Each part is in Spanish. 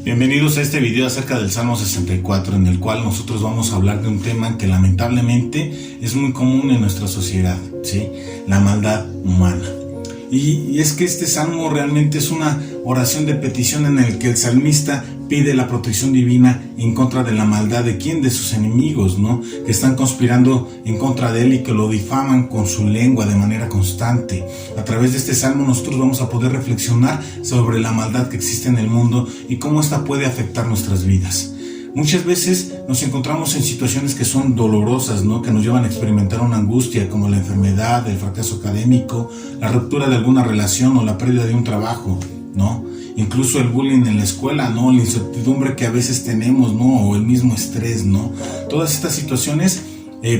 Bienvenidos a este video acerca del Salmo 64, en el cual nosotros vamos a hablar de un tema que lamentablemente es muy común en nuestra sociedad, ¿sí? La maldad humana. Y es que este salmo realmente es una oración de petición en el que el salmista pide la protección divina en contra de la maldad de ¿quién? De sus enemigos, ¿no? Que están conspirando en contra de él y que lo difaman con su lengua de manera constante. A través de este salmo nosotros vamos a poder reflexionar sobre la maldad que existe en el mundo y cómo esta puede afectar nuestras vidas. Muchas veces nos encontramos en situaciones que son dolorosas, ¿no? Que nos llevan a experimentar una angustia como la enfermedad, el fracaso académico, la ruptura de alguna relación o la pérdida de un trabajo, ¿no? Incluso el bullying en la escuela, ¿no? La incertidumbre que a veces tenemos, ¿no? O el mismo estrés, ¿no? Todas estas situaciones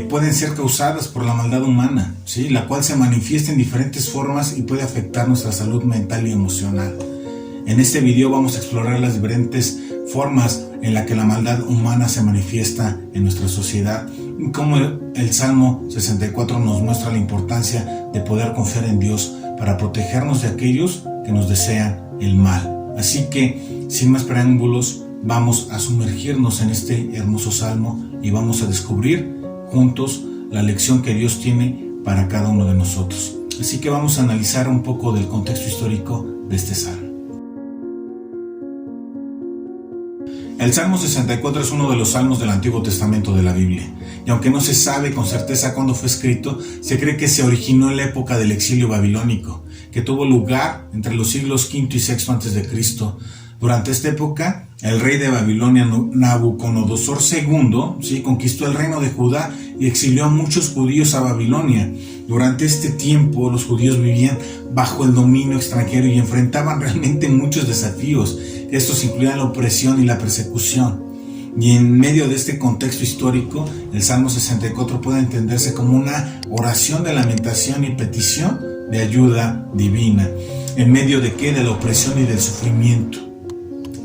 pueden ser causadas por la maldad humana, ¿sí? La cual se manifiesta en diferentes formas y puede afectar nuestra salud mental y emocional. En este video vamos a explorar las diferentes formas en las que la maldad humana se manifiesta en nuestra sociedad y cómo el Salmo 64 nos muestra la importancia de poder confiar en Dios para protegernos de aquellos que nos desean el mal. Así que, sin más preámbulos, vamos a sumergirnos en este hermoso salmo y vamos a descubrir juntos la lección que Dios tiene para cada uno de nosotros. Así que vamos a analizar un poco del contexto histórico de este salmo. El Salmo 64 es uno de los salmos del Antiguo Testamento de la Biblia, y aunque no se sabe con certeza cuándo fue escrito, se cree que se originó en la época del exilio babilónico, que tuvo lugar entre los siglos V y VI a.C. Durante esta época, el rey de Babilonia, Nabucodonosor II, ¿sí? Conquistó el reino de Judá y exilió a muchos judíos a Babilonia. Durante este tiempo, los judíos vivían bajo el dominio extranjero y enfrentaban realmente muchos desafíos. Estos incluían la opresión y la persecución. Y en medio de este contexto histórico, el Salmo 64 puede entenderse como una oración de lamentación y petición de ayuda divina. ¿En medio de qué? De la opresión y del sufrimiento.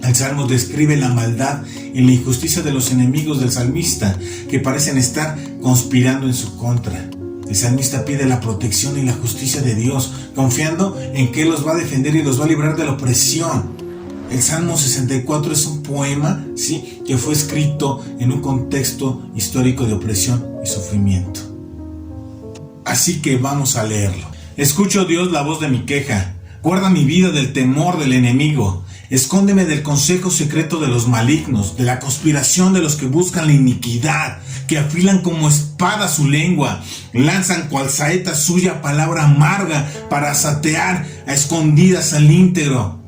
El Salmo describe la maldad y la injusticia de los enemigos del salmista, que parecen estar conspirando en su contra. El salmista pide la protección y la justicia de Dios, confiando en que Él los va a defender y los va a librar de la opresión. El Salmo 64 es un poema, ¿sí?, que fue escrito en un contexto histórico de opresión y sufrimiento. Así que vamos a leerlo. Escucho, Dios, la voz de mi queja. Guarda mi vida del temor del enemigo. Escóndeme del consejo secreto de los malignos, de la conspiración de los que buscan la iniquidad, que afilan como espada su lengua, lanzan cual saeta suya palabra amarga para satear a escondidas al íntegro.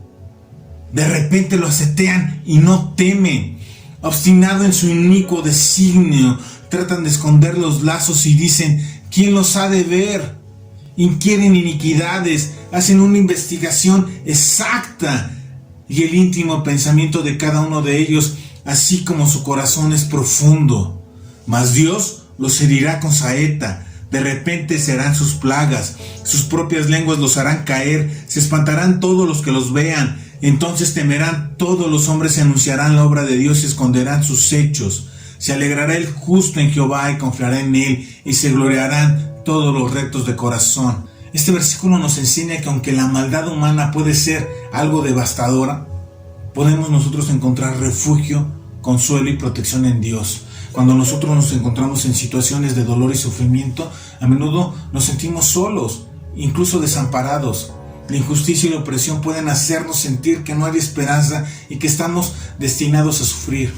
De repente lo asetean y no temen. Obstinado en su inicuo designio, tratan de esconder los lazos y dicen, ¿quién los ha de ver? Inquieren iniquidades, hacen una investigación exacta y el íntimo pensamiento de cada uno de ellos, así como su corazón es profundo. Mas Dios los herirá con saeta. De repente serán sus plagas, sus propias lenguas los harán caer, se espantarán todos los que los vean. Entonces temerán todos los hombres y anunciarán la obra de Dios y esconderán sus hechos. Se alegrará el justo en Jehová y confiará en él, y se gloriarán todos los rectos de corazón. Este versículo nos enseña que aunque la maldad humana puede ser algo devastadora, podemos nosotros encontrar refugio, consuelo y protección en Dios. Cuando nosotros nos encontramos en situaciones de dolor y sufrimiento, a menudo nos sentimos solos, incluso desamparados. La injusticia y la opresión pueden hacernos sentir que no hay esperanza y que estamos destinados a sufrir.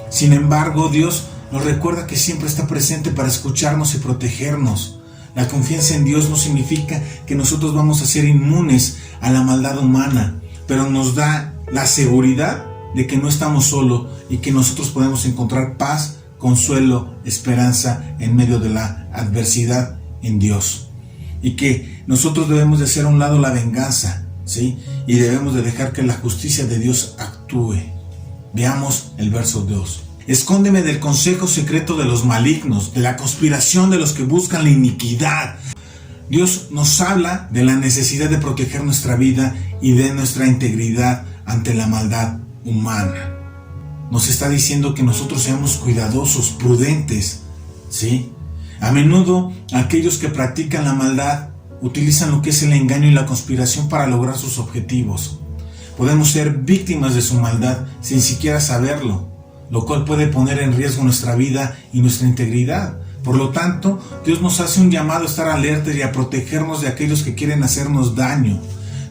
Sin embargo, Dios nos recuerda que siempre está presente para escucharnos y protegernos. La confianza en Dios no significa que nosotros vamos a ser inmunes a la maldad humana, pero nos da la seguridad de que no estamos solos y que nosotros podemos encontrar paz, consuelo, esperanza en medio de la adversidad en Dios. Y que nosotros debemos de hacer a un lado la venganza, ¿sí? Y debemos de dejar que la justicia de Dios actúe. Veamos el verso 2. Escóndeme del consejo secreto de los malignos, de la conspiración de los que buscan la iniquidad. Dios nos habla de la necesidad de proteger nuestra vida y de nuestra integridad ante la maldad humana. Nos está diciendo que nosotros seamos cuidadosos, prudentes, ¿sí? A menudo, aquellos que practican la maldad utilizan lo que es el engaño y la conspiración para lograr sus objetivos. Podemos ser víctimas de su maldad sin siquiera saberlo, lo cual puede poner en riesgo nuestra vida y nuestra integridad. Por lo tanto, Dios nos hace un llamado a estar alertas y a protegernos de aquellos que quieren hacernos daño.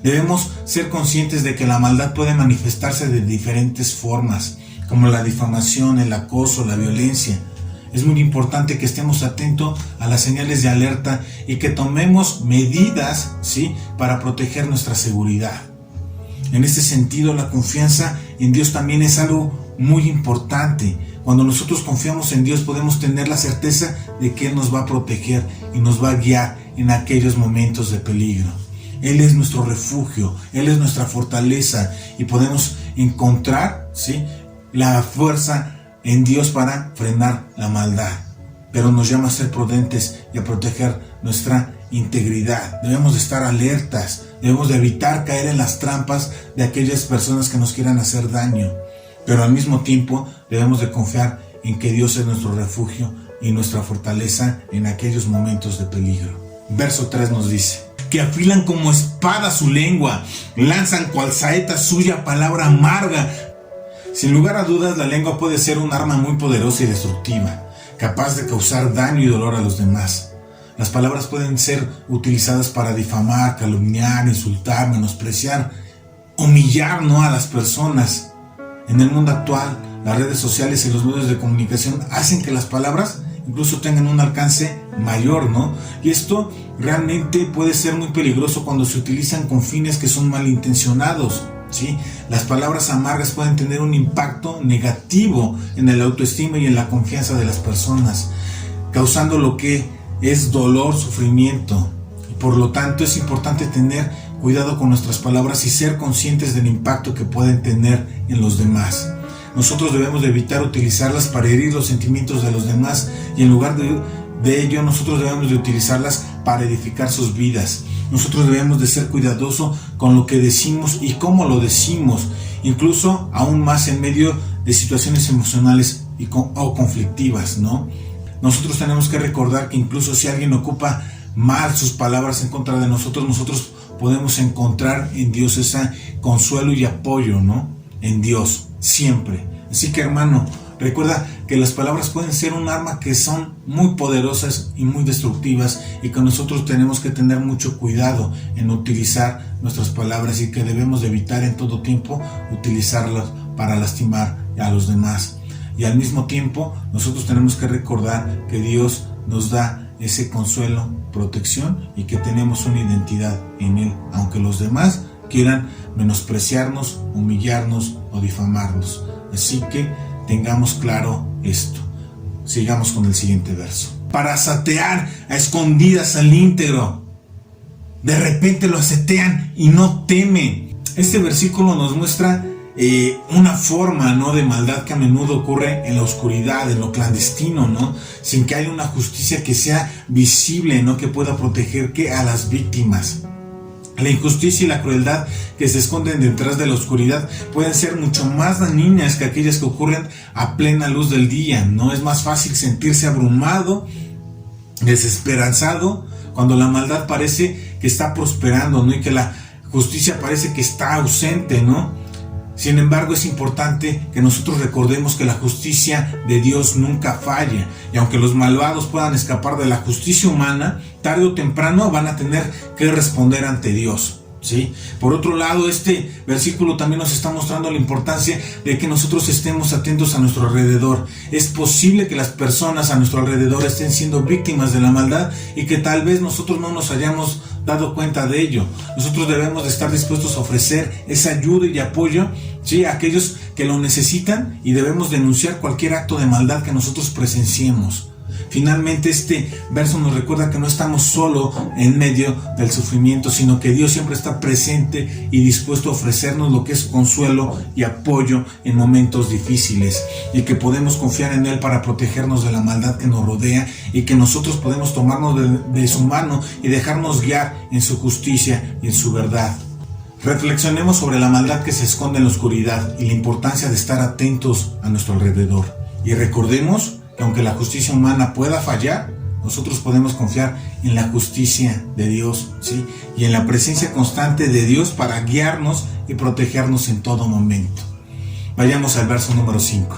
Debemos ser conscientes de que la maldad puede manifestarse de diferentes formas, como la difamación, el acoso, la violencia. Es muy importante que estemos atentos a las señales de alerta y que tomemos medidas, ¿sí?, para proteger nuestra seguridad. En este sentido, la confianza en Dios también es algo muy importante. Cuando nosotros confiamos en Dios, podemos tener la certeza de que Él nos va a proteger y nos va a guiar en aquellos momentos de peligro. Él es nuestro refugio, Él es nuestra fortaleza y podemos encontrar, ¿sí?, la fuerza en Dios para frenar la maldad. Pero nos llama a ser prudentes y a proteger nuestra integridad. Debemos de estar alertas, debemos de evitar caer en las trampas de aquellas personas que nos quieran hacer daño. Pero al mismo tiempo debemos de confiar en que Dios es nuestro refugio y nuestra fortaleza en aquellos momentos de peligro. Verso 3 nos dice: que afilan como espada su lengua, lanzan cual saeta suya palabra amarga. Sin lugar a dudas, la lengua puede ser un arma muy poderosa y destructiva, capaz de causar daño y dolor a los demás. Las palabras pueden ser utilizadas para difamar, calumniar, insultar, menospreciar, humillar, ¿no?, a las personas. En el mundo actual, las redes sociales y los medios de comunicación hacen que las palabras incluso tengan un alcance mayor, ¿no? Y esto realmente puede ser muy peligroso cuando se utilizan con fines que son malintencionados, ¿sí? Las palabras amargas pueden tener un impacto negativo en el autoestima y en la confianza de las personas, causando lo que es dolor, sufrimiento. Y por lo tanto es importante tener cuidado con nuestras palabras y ser conscientes del impacto que pueden tener en los demás. Nosotros debemos de evitar utilizarlas para herir los sentimientos de los demás y en lugar de ello nosotros debemos de utilizarlas para edificar sus vidas. Nosotros debemos de ser cuidadosos con lo que decimos y cómo lo decimos, incluso aún más en medio de situaciones emocionales o conflictivas, ¿no? Nosotros tenemos que recordar que incluso si alguien ocupa mal sus palabras en contra de nosotros, nosotros podemos encontrar en Dios ese consuelo y apoyo, ¿no? En Dios, siempre. Así que, hermano, recuerda que las palabras pueden ser un arma que son muy poderosas y muy destructivas y que nosotros tenemos que tener mucho cuidado en utilizar nuestras palabras y que debemos de evitar en todo tiempo utilizarlas para lastimar a los demás. Y al mismo tiempo, nosotros tenemos que recordar que Dios nos da ese consuelo, protección y que tenemos una identidad en Él, aunque los demás quieran menospreciarnos, humillarnos o difamarnos. Así que tengamos claro esto. Sigamos con el siguiente verso. Para satear a escondidas al íntegro, de repente lo asetean y no teme. Este versículo nos muestra una forma, ¿no?, de maldad que a menudo ocurre en la oscuridad, en lo clandestino, ¿no?, sin que haya una justicia que sea visible, ¿no?, que pueda proteger a las víctimas. La injusticia y la crueldad que se esconden detrás de la oscuridad pueden ser mucho más dañinas que aquellas que ocurren a plena luz del día, ¿no? Es más fácil sentirse abrumado, desesperanzado, cuando la maldad parece que está prosperando, ¿no?, y que la justicia parece que está ausente, ¿no? Sin embargo, es importante que nosotros recordemos que la justicia de Dios nunca falla, y aunque los malvados puedan escapar de la justicia humana, tarde o temprano van a tener que responder ante Dios, ¿sí? Por otro lado, este versículo también nos está mostrando la importancia de que nosotros estemos atentos a nuestro alrededor. Es posible que las personas a nuestro alrededor estén siendo víctimas de la maldad y que tal vez nosotros no nos hayamos dado cuenta de ello. Nosotros debemos de estar dispuestos a ofrecer esa ayuda y apoyo, ¿sí?, a aquellos que lo necesitan, y debemos denunciar cualquier acto de maldad que nosotros presenciemos. Finalmente, este verso nos recuerda que no estamos solo en medio del sufrimiento, sino que Dios siempre está presente y dispuesto a ofrecernos lo que es consuelo y apoyo en momentos difíciles, y que podemos confiar en Él para protegernos de la maldad que nos rodea, y que nosotros podemos tomarnos de su mano y dejarnos guiar en su justicia y en su verdad. Reflexionemos sobre la maldad que se esconde en la oscuridad y la importancia de estar atentos a nuestro alrededor, y recordemos que aunque la justicia humana pueda fallar, nosotros podemos confiar en la justicia de Dios, ¿sí? Y en la presencia constante de Dios para guiarnos y protegernos en todo momento. Vayamos al verso número 5.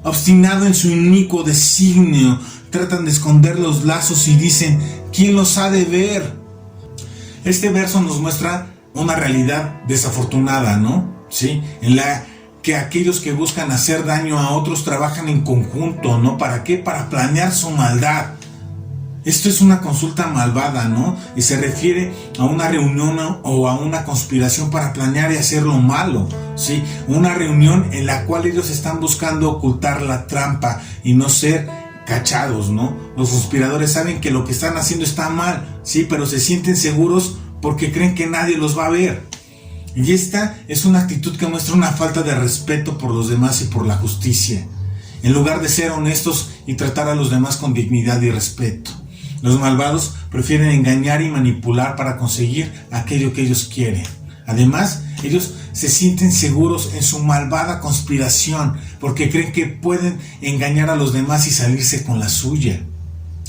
Obstinado en su inicuo designio, tratan de esconder los lazos y dicen, ¿quién los ha de ver? Este verso nos muestra una realidad desafortunada, ¿no? ¿Sí? En la que aquellos que buscan hacer daño a otros trabajan en conjunto, ¿no? ¿Para qué? Para planear su maldad. Esto es una consulta malvada, ¿no? Y se refiere a una reunión o a una conspiración para planear y hacer lo malo, ¿sí? Una reunión en la cual ellos están buscando ocultar la trampa y no ser cachados, ¿no? Los conspiradores saben que lo que están haciendo está mal, ¿sí? Pero se sienten seguros porque creen que nadie los va a ver. Y esta es una actitud que muestra una falta de respeto por los demás y por la justicia, en lugar de ser honestos y tratar a los demás con dignidad y respeto. Los malvados prefieren engañar y manipular para conseguir aquello que ellos quieren. Además, ellos se sienten seguros en su malvada conspiración porque creen que pueden engañar a los demás y salirse con la suya.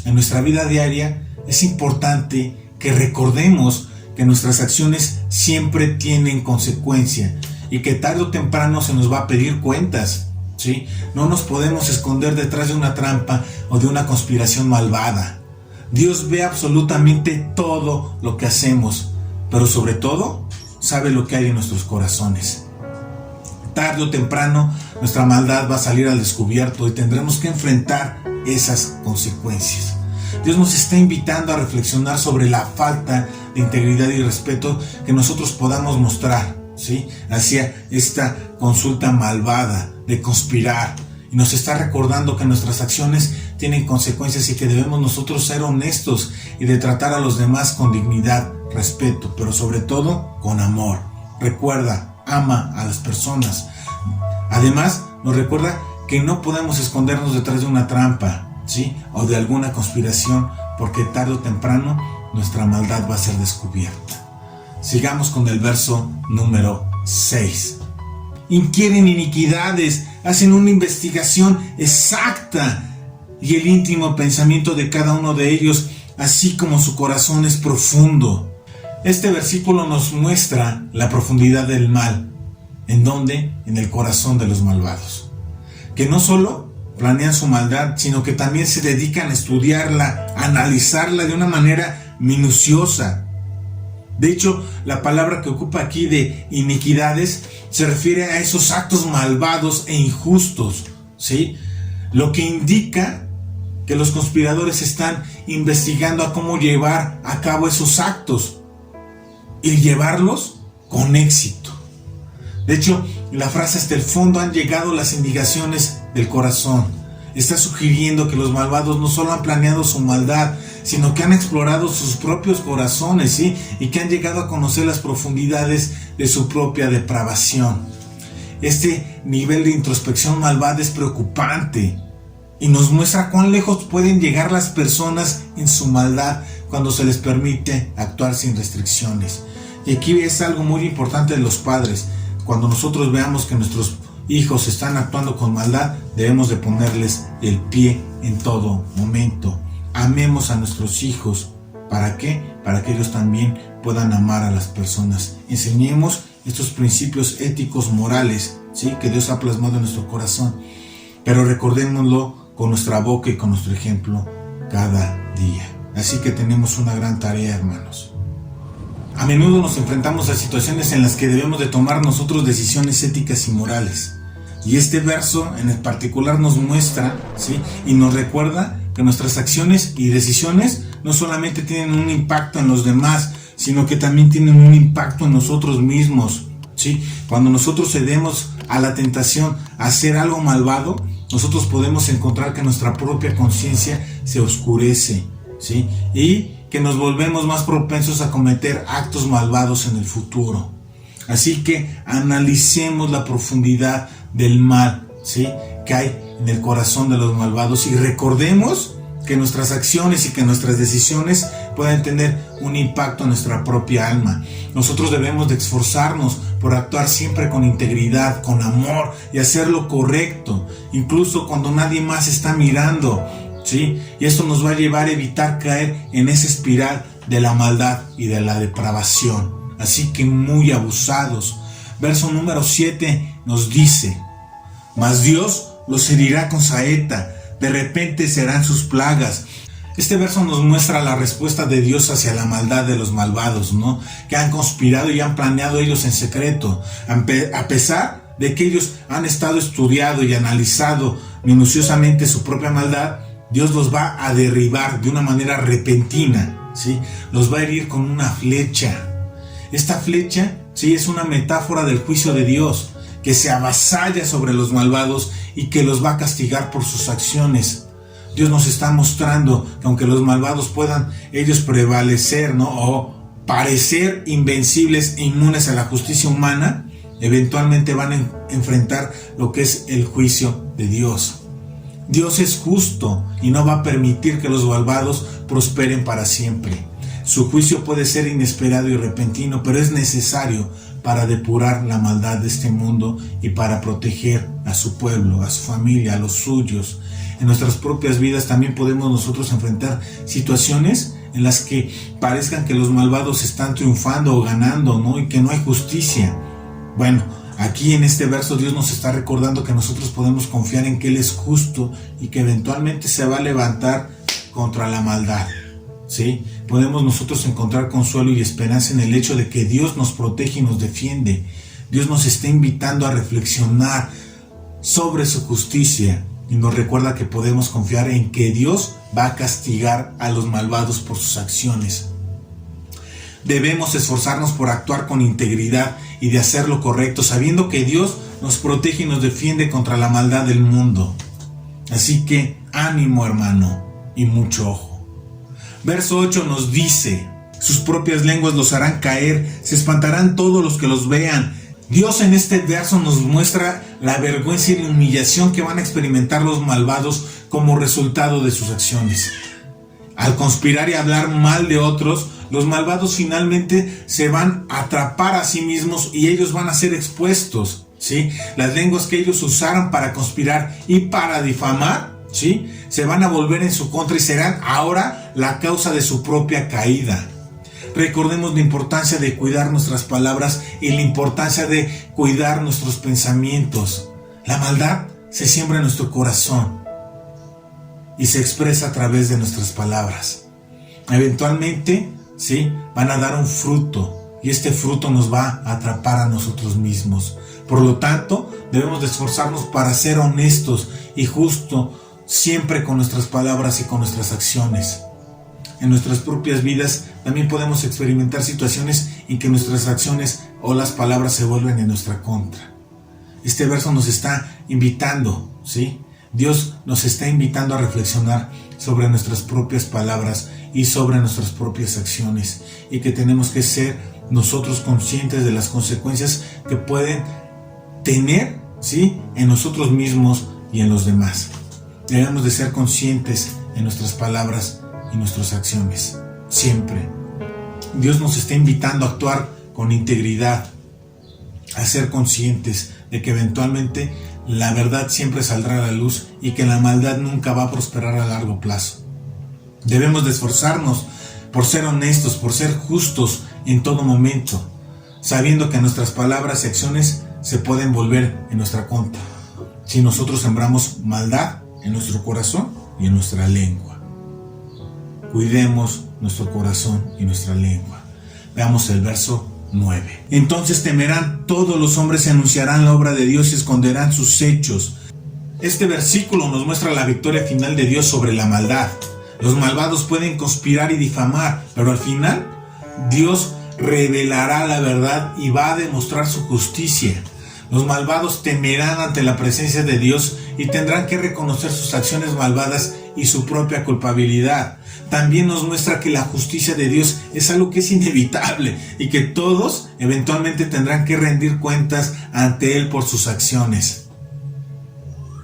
En nuestra vida diaria es importante que recordemos que nuestras acciones siempre tienen consecuencia y que tarde o temprano se nos va a pedir cuentas, ¿sí? No nos podemos esconder detrás de una trampa o de una conspiración malvada. Dios ve absolutamente todo lo que hacemos, pero sobre todo sabe lo que hay en nuestros corazones. Tarde o temprano nuestra maldad va a salir al descubierto y tendremos que enfrentar esas consecuencias. Dios nos está invitando a reflexionar sobre la falta de integridad y respeto que nosotros podamos mostrar, ¿sí? Hacia esta consulta malvada de conspirar. Y nos está recordando que nuestras acciones tienen consecuencias y que debemos nosotros ser honestos y de tratar a los demás con dignidad, respeto, pero sobre todo con amor. Recuerda, ama a las personas. Además, nos recuerda que no podemos escondernos detrás de una trampa, ¿sí? O de alguna conspiración, porque tarde o temprano nuestra maldad va a ser descubierta. Sigamos con el verso número 6. Inquieren iniquidades, hacen una investigación exacta y el íntimo pensamiento de cada uno de ellos, así como su corazón es profundo. Este versículo nos muestra la profundidad del mal. ¿En dónde? En el corazón de los malvados, que no solo planean su maldad, sino que también se dedican a estudiarla, a analizarla de una manera minuciosa. De hecho, la palabra que ocupa aquí de iniquidades se refiere a esos actos malvados e injustos, ¿sí? Lo que indica que los conspiradores están investigando a cómo llevar a cabo esos actos y llevarlos con éxito. De hecho, la frase hasta el fondo han llegado las indicaciones del corazón. Está sugiriendo que los malvados no solo han planeado su maldad, sino que han explorado sus propios corazones, ¿sí? Y que han llegado a conocer las profundidades de su propia depravación. Este nivel de introspección malvada es preocupante y nos muestra cuán lejos pueden llegar las personas en su maldad cuando se les permite actuar sin restricciones. Y aquí es algo muy importante de los padres. Cuando nosotros veamos que nuestros hijos están actuando con maldad, debemos de ponerles el pie en todo momento. Amemos a nuestros hijos. ¿Para qué? Para que ellos también puedan amar a las personas. Enseñemos estos principios éticos, morales, ¿sí? Que Dios ha plasmado en nuestro corazón. Pero recordémoslo con nuestra boca y con nuestro ejemplo cada día. Así que tenemos una gran tarea, hermanos. A menudo nos enfrentamos a situaciones en las que debemos de tomar nosotros decisiones éticas y morales. Y este verso en el particular nos muestra, ¿sí? Y nos recuerda que nuestras acciones y decisiones no solamente tienen un impacto en los demás, sino que también tienen un impacto en nosotros mismos, ¿sí? Cuando nosotros cedemos a la tentación a hacer algo malvado, nosotros podemos encontrar que nuestra propia conciencia se oscurece, ¿sí? Y que nos volvemos más propensos a cometer actos malvados en el futuro. Así que analicemos la profundidad del mal, ¿sí? Que hay en el corazón de los malvados y recordemos que nuestras acciones y que nuestras decisiones pueden tener un impacto en nuestra propia alma. Nosotros debemos de esforzarnos por actuar siempre con integridad, con amor y hacer lo correcto, incluso cuando nadie más está mirando. ¿sí? Y esto nos va a llevar a evitar caer en esa espiral de la maldad y de la depravación. Así que muy abusados. Verso número 7 nos dice: mas Dios los herirá con saeta, de repente serán sus plagas. Este verso nos muestra la respuesta de Dios hacia la maldad de los malvados, ¿no? Que han conspirado y han planeado ellos en secreto. A pesar de que ellos han estado estudiado y analizado minuciosamente su propia maldad, Dios los va a derribar de una manera repentina, ¿sí? Los va a herir con una flecha. Esta flecha, sí, es una metáfora del juicio de Dios, que se avasalla sobre los malvados y que los va a castigar por sus acciones. Dios nos está mostrando que aunque los malvados puedan ellos prevalecer, ¿no?, o parecer invencibles e inmunes a la justicia humana, eventualmente van a enfrentar lo que es el juicio de Dios. Dios es justo y no va a permitir que los malvados prosperen para siempre. Su juicio puede ser inesperado y repentino, pero es necesario para depurar la maldad de este mundo y para proteger a su pueblo, a su familia, a los suyos. En nuestras propias vidas también podemos nosotros enfrentar situaciones en las que parezcan que los malvados están triunfando o ganando, ¿no?, y que no hay justicia. Bueno, aquí en este verso Dios nos está recordando que nosotros podemos confiar en que Él es justo y que eventualmente se va a levantar contra la maldad, ¿sí? Podemos nosotros encontrar consuelo y esperanza en el hecho de que Dios nos protege y nos defiende. Dios nos está invitando a reflexionar sobre su justicia y nos recuerda que podemos confiar en que Dios va a castigar a los malvados por sus acciones. Debemos esforzarnos por actuar con integridad y de hacer lo correcto, sabiendo que Dios nos protege y nos defiende contra la maldad del mundo. Así que ánimo, hermano, y mucho ojo. Verso 8 nos dice: sus propias lenguas los harán caer, se espantarán todos los que los vean. Dios en este verso nos muestra la vergüenza y la humillación que van a experimentar los malvados como resultado de sus acciones. Al conspirar y hablar mal de otros, los malvados finalmente se van a atrapar a sí mismos y ellos van a ser expuestos, ¿sí? Las lenguas que ellos usaron para conspirar y para difamar, ¿sí?, se van a volver en su contra y serán ahora la causa de su propia caída. Recordemos la importancia de cuidar nuestras palabras y la importancia de cuidar nuestros pensamientos. La maldad se siembra en nuestro corazón y se expresa a través de nuestras palabras. Eventualmente, ¿sí?, van a dar un fruto y este fruto nos va a atrapar a nosotros mismos. Por lo tanto, debemos de esforzarnos para ser honestos y justos siempre con nuestras palabras y con nuestras acciones. En nuestras propias vidas también podemos experimentar situaciones en que nuestras acciones o las palabras se vuelven en nuestra contra. Este verso nos está invitando, ¿sí? Dios nos está invitando a reflexionar sobre nuestras propias palabras y sobre nuestras propias acciones, y que tenemos que ser nosotros conscientes de las consecuencias que pueden tener, ¿sí?, en nosotros mismos y en los demás. Debemos de ser conscientes en nuestras palabras y nuestras acciones, siempre. Dios nos está invitando a actuar con integridad, a ser conscientes de que eventualmente la verdad siempre saldrá a la luz y que la maldad nunca va a prosperar a largo plazo. Debemos de esforzarnos por ser honestos, por ser justos en todo momento, sabiendo que nuestras palabras y acciones se pueden volver en nuestra contra si nosotros sembramos maldad en nuestro corazón y en nuestra lengua. Cuidemos nuestro corazón y nuestra lengua. Veamos el verso 9. Entonces temerán todos los hombres y anunciarán la obra de Dios y esconderán sus hechos. Este versículo nos muestra la victoria final de Dios sobre la maldad. Los malvados pueden conspirar y difamar, pero al final Dios revelará la verdad y va a demostrar su justicia. Los malvados temerán ante la presencia de Dios y tendrán que reconocer sus acciones malvadas y su propia culpabilidad. También nos muestra que la justicia de Dios es algo que es inevitable y que todos eventualmente tendrán que rendir cuentas ante Él por sus acciones.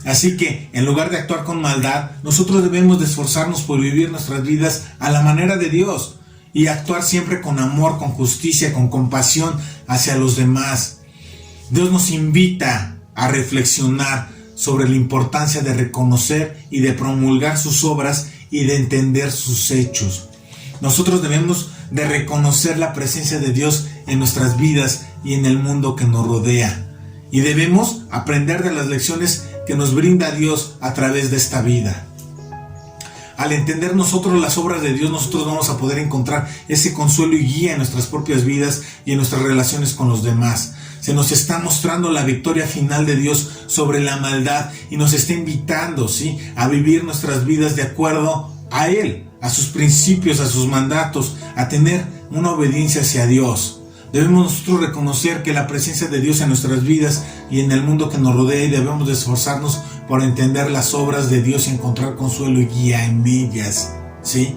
Así que, en lugar de actuar con maldad, nosotros debemos de esforzarnos por vivir nuestras vidas a la manera de Dios y actuar siempre con amor, con justicia, con compasión hacia los demás. Dios nos invita a reflexionar sobre la importancia de reconocer y de promulgar sus obras y de entender sus hechos. Nosotros debemos de reconocer la presencia de Dios en nuestras vidas y en el mundo que nos rodea. Y debemos aprender de las lecciones que nos brinda Dios a través de esta vida. Al entender nosotros las obras de Dios, nosotros vamos a poder encontrar ese consuelo y guía en nuestras propias vidas y en nuestras relaciones con los demás. Se nos está mostrando la victoria final de Dios sobre la maldad y nos está invitando, ¿sí?, a vivir nuestras vidas de acuerdo a Él, a sus principios, a sus mandatos, a tener una obediencia hacia Dios. Debemos nosotros reconocer que la presencia de Dios en nuestras vidas y en el mundo que nos rodea, y debemos de esforzarnos por entender las obras de Dios y encontrar consuelo y guía en ellas, ¿sí?,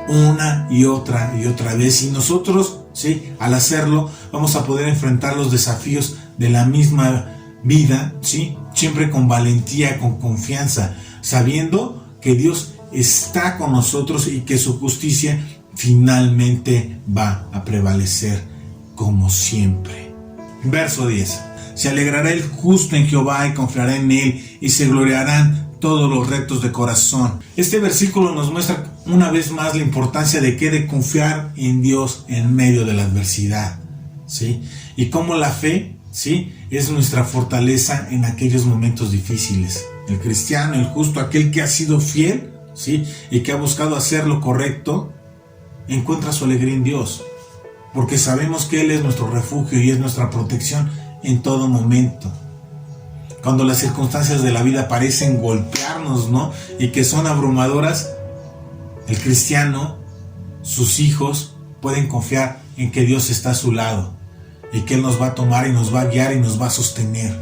una y otra vez. Y nosotros, ¿sí?, al hacerlo, vamos a poder enfrentar los desafíos de la misma vida, ¿sí?, siempre con valentía, con confianza, sabiendo que Dios está con nosotros y que su justicia finalmente va a prevalecer como siempre. Verso 10. Se alegrará el justo en Jehová y confiará en Él, y se gloriarán todos los rectos de corazón. Este versículo nos muestra una vez más la importancia de que de confiar en Dios en medio de la adversidad, ¿sí? Y cómo la fe, ¿sí?, es nuestra fortaleza en aquellos momentos difíciles. El cristiano, el justo, aquel que ha sido fiel, ¿sí?, y que ha buscado hacer lo correcto, encuentra su alegría en Dios, porque sabemos que Él es nuestro refugio y es nuestra protección en todo momento. Cuando las circunstancias de la vida parecen golpearnos, ¿no?, y que son abrumadoras, el cristiano, sus hijos, pueden confiar en que Dios está a su lado y que Él nos va a tomar y nos va a guiar y nos va a sostener.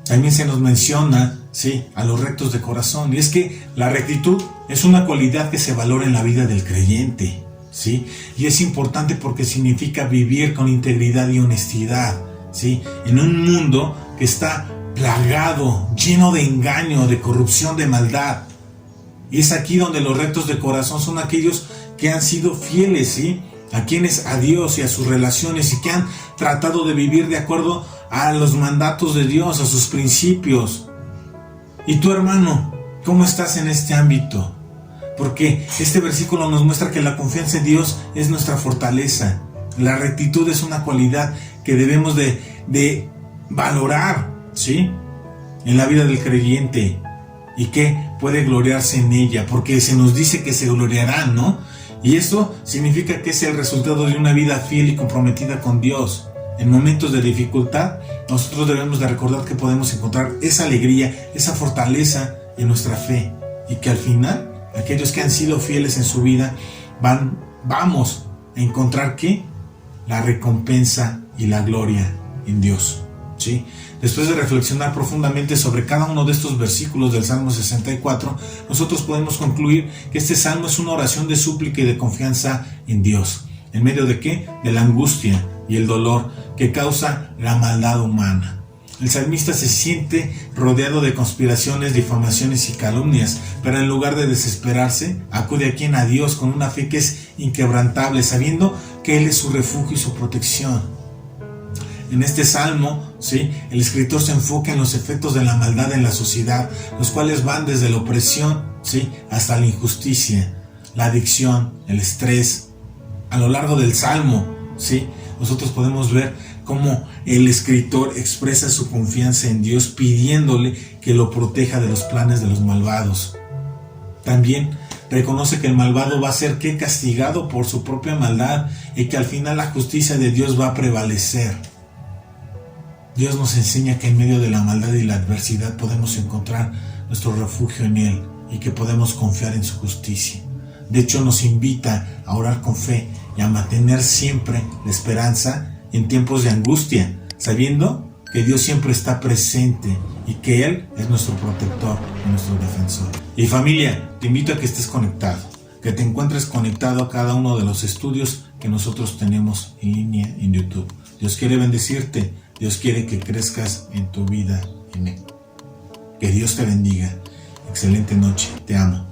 También se nos menciona, ¿sí?, a los rectos de corazón, y es que la rectitud es una cualidad que se valora en la vida del creyente, ¿sí?, y es importante porque significa vivir con integridad y honestidad, ¿sí?, en un mundo que está plagado, lleno de engaño, de corrupción, de maldad. Y es aquí donde los rectos de corazón son aquellos que han sido fieles, ¿sí?, a Dios y a sus relaciones, y que han tratado de vivir de acuerdo a los mandatos de Dios, a sus principios. Y tú, hermano, ¿cómo estás en este ámbito? Porque este versículo nos muestra que la confianza en Dios es nuestra fortaleza. La rectitud es una cualidad que debemos de valorar, ¿sí?, en la vida del creyente, y que puede gloriarse en ella, porque se nos dice que se gloriarán, ¿no? Y esto significa que es el resultado de una vida fiel y comprometida con Dios. En momentos de dificultad, nosotros debemos de recordar que podemos encontrar esa alegría, esa fortaleza en nuestra fe, y que al final, aquellos que han sido fieles en su vida, vamos a encontrar ¿qué? La recompensa y la gloria en Dios, ¿sí? Después de reflexionar profundamente sobre cada uno de estos versículos del Salmo 64, nosotros podemos concluir que este salmo es una oración de súplica y de confianza en Dios. ¿En medio de qué? De la angustia y el dolor que causa la maldad humana. El salmista se siente rodeado de conspiraciones, difamaciones y calumnias, pero en lugar de desesperarse, acude a Dios con una fe que es inquebrantable, sabiendo que Él es su refugio y su protección. En este salmo, ¿sí?, el escritor se enfoca en los efectos de la maldad en la sociedad, los cuales van desde la opresión, ¿sí?, hasta la injusticia, la adicción, el estrés. A lo largo del salmo, ¿sí?, nosotros podemos ver cómo el escritor expresa su confianza en Dios, pidiéndole que lo proteja de los planes de los malvados. También reconoce que el malvado va a ser castigado por su propia maldad, y que al final la justicia de Dios va a prevalecer. Dios nos enseña que en medio de la maldad y la adversidad podemos encontrar nuestro refugio en Él, y que podemos confiar en su justicia. De hecho, nos invita a orar con fe y a mantener siempre la esperanza en tiempos de angustia, sabiendo que Dios siempre está presente y que Él es nuestro protector y nuestro defensor. Y familia, te invito a que estés conectado, que te encuentres conectado a cada uno de los estudios que nosotros tenemos en línea en YouTube. Dios quiere bendecirte, Dios quiere que crezcas en tu vida en Él. Que Dios te bendiga. Excelente noche, te amo.